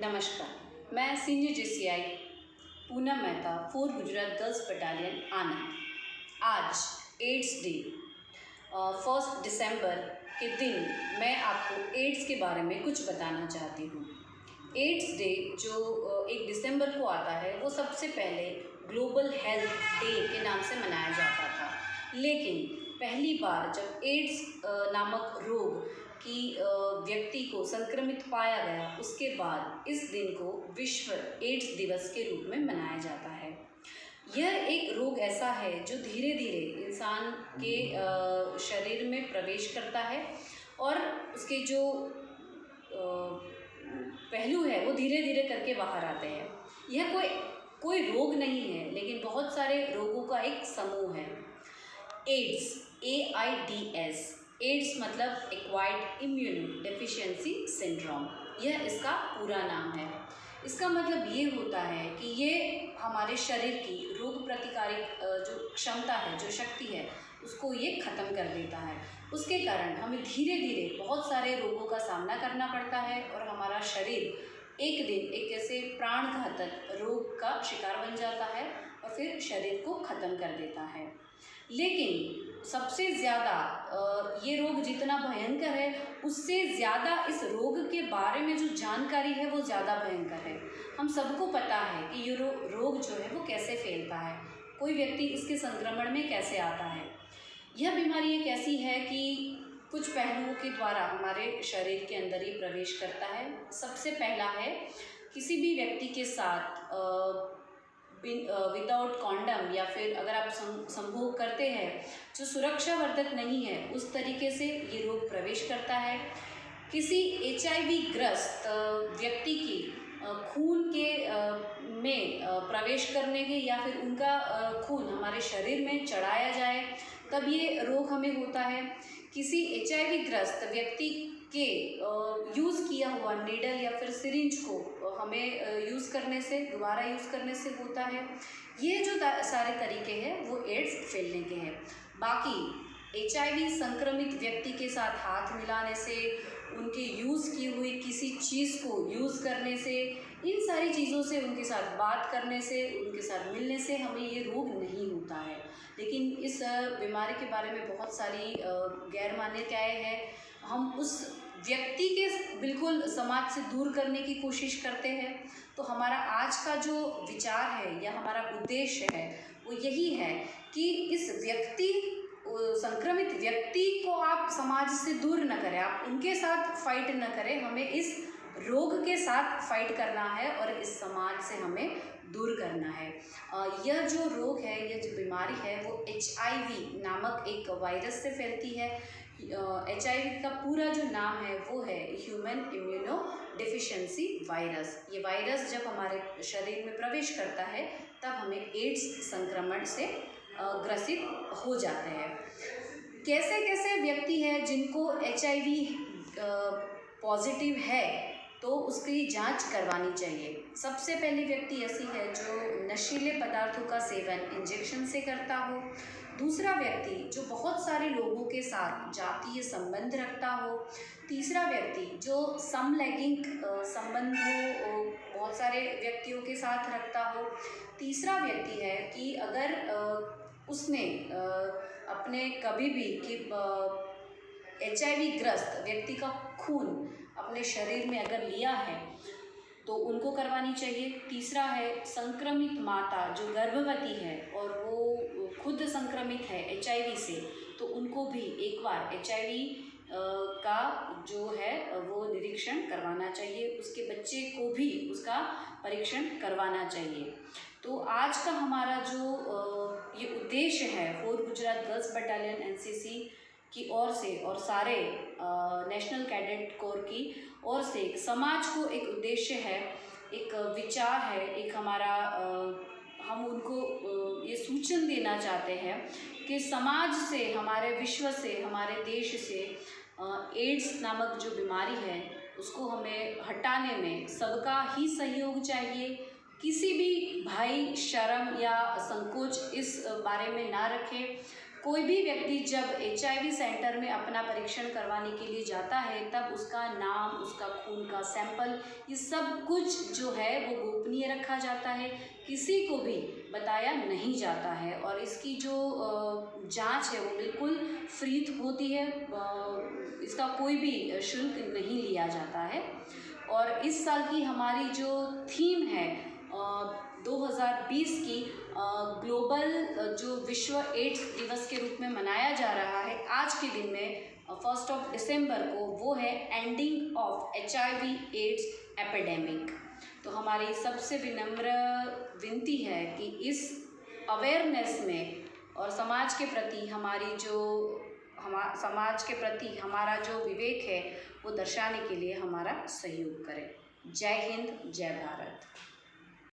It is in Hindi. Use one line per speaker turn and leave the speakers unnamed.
नमस्कार, मैं senior JCI Poonam Mehta 4 Gujarat girls battalion Anand. आज एड्स डे 1 दिसंबर के दिन मैं आपको एड्स के बारे में कुछ बताना चाहती हूँ। एड्स डे जो 1 दिसंबर को आता है वो सबसे पहले ग्लोबल हेल्थ डे के नाम से मनाया जाता था, लेकिन पहली बार जब एड्स नामक रोग कि व्यक्ति को संक्रमित पाया गया, उसके बाद इस दिन को विश्व एड्स दिवस के रूप में मनाया जाता है। यह एक रोग ऐसा है जो धीरे धीरे इंसान के शरीर में प्रवेश करता है और उसके जो पहलू है वो धीरे धीरे करके बाहर आते हैं। यह कोई रोग नहीं है, लेकिन बहुत सारे रोगों का एक समूह है। एड्स, AIDS, एड्स मतलब एक्वायर्ड इम्यूनो डेफिशिएंसी सिंड्रोम, यह इसका पूरा नाम है। इसका मतलब ये होता है कि ये हमारे शरीर की रोग प्रतिकारक जो क्षमता है, जो शक्ति है, उसको ये ख़त्म कर देता है। उसके कारण हमें धीरे धीरे बहुत सारे रोगों का सामना करना पड़ता है और हमारा शरीर एक दिन एक ऐसे प्राणघातक रोग का शिकार बन जाता है और फिर शरीर को ख़त्म कर देता है। लेकिन सबसे ज़्यादा ये रोग जितना भयंकर है, उससे ज़्यादा इस रोग के बारे में जो जानकारी है वो ज़्यादा भयंकर है। हम सबको पता है कि ये रोग जो है वो कैसे फैलता है, कोई व्यक्ति इसके संक्रमण में कैसे आता है। यह बीमारी एक ऐसी है कि कुछ पहलुओं के द्वारा हमारे शरीर के अंदर ही प्रवेश करता है। सबसे पहला है किसी भी व्यक्ति के साथ विदाउट कॉन्डम या फिर अगर आप संभोग करते हैं जो सुरक्षावर्धक नहीं है, उस तरीके से ये रोग प्रवेश करता है। किसी HIV ग्रस्त व्यक्ति की खून के में प्रवेश करने के या फिर उनका खून हमारे शरीर में चढ़ाया जाए तब ये रोग हमें होता है। किसी HIV ग्रस्त व्यक्ति के यूज़ किया हुआ नीडल या फिर सिरिंज को हमें यूज़ करने से, दोबारा यूज़ करने से होता है। ये जो सारे तरीके हैं वो एड्स फैलने के हैं। बाकी HIV संक्रमित व्यक्ति के साथ हाथ मिलाने से, उनके यूज़ की हुई किसी चीज़ को यूज़ करने से, इन सारी चीज़ों से, उनके साथ बात करने से, उनके साथ मिलने से हमें ये रोग नहीं होता है। लेकिन इस बीमारी के बारे में बहुत सारी गैर मान्यताएँ हैं। हम उस व्यक्ति के बिल्कुल समाज से दूर करने की कोशिश करते हैं। तो हमारा आज का जो विचार है या हमारा उद्देश्य है वो यही है कि इस संक्रमित व्यक्ति को आप समाज से दूर न करें, आप उनके साथ फाइट न करें, हमें इस रोग के साथ फाइट करना है और इस समाज से हमें दूर करना है। यह जो रोग है, यह जो बीमारी है वो HIV नामक एक वायरस से फैलती है। HIV का पूरा जो नाम है वो है ह्यूमन इम्यूनो डेफिशिएंसी वायरस। ये वायरस जब हमारे शरीर में प्रवेश करता है तब हमें एड्स संक्रमण से ग्रसित हो जाते हैं। कैसे कैसे व्यक्ति हैं जिनको HIV पॉजिटिव है तो उसकी जांच करवानी चाहिए। सबसे पहली व्यक्ति ऐसी है जो नशीले पदार्थों का सेवन इंजेक्शन से करता हो। दूसरा व्यक्ति जो बहुत सारे लोगों के साथ जातीय संबंध रखता हो। तीसरा व्यक्ति जो समलैंगिक संबंध हो, बहुत सारे व्यक्तियों के साथ रखता हो। तीसरा व्यक्ति है कि अगर उसने अपने कभी भी कि HIV ग्रस्त व्यक्ति का खून अपने शरीर में अगर लिया है तो उनको करवानी चाहिए। तीसरा है संक्रमित माता जो गर्भवती है और वो खुद संक्रमित है HIV से, तो उनको भी एक बार HIV का जो है वो निरीक्षण करवाना चाहिए। उसके बच्चे को भी उसका परीक्षण करवाना चाहिए। तो आज का हमारा जो ये उद्देश्य है 4 गुजरात गर्ल्स बटालियन NCC की ओर से और सारे नेशनल कैडेट कोर की ओर से समाज को एक उद्देश्य है, एक विचार है, एक हमारा हम उनको ये सूचना देना चाहते हैं कि समाज से, हमारे विश्व से, हमारे देश से एड्स नामक जो बीमारी है उसको हमें हटाने में सबका ही सहयोग चाहिए। किसी भी भय, शर्म या संकोच इस बारे में ना रखें। कोई भी व्यक्ति जब HIV सेंटर में अपना परीक्षण करवाने के लिए जाता है तब उसका नाम, उसका खून का सैंपल, ये सब कुछ जो है वो गोपनीय रखा जाता है, किसी को भी बताया नहीं जाता है। और इसकी जो जांच है वो बिल्कुल फ्री होती है, इसका कोई भी शुल्क नहीं लिया जाता है। और इस साल की हमारी जो थीम है 2020 की ग्लोबल जो विश्व एड्स दिवस के रूप में मनाया जा रहा है आज के दिन में 1 दिसंबर को, वो है ending of HIV AIDS epidemic. तो हमारी सबसे विनम्र विनती है कि इस अवेयरनेस में और समाज के प्रति समाज के प्रति हमारा जो विवेक है वो दर्शाने के लिए हमारा सहयोग करें। जय हिंद, जय भारत।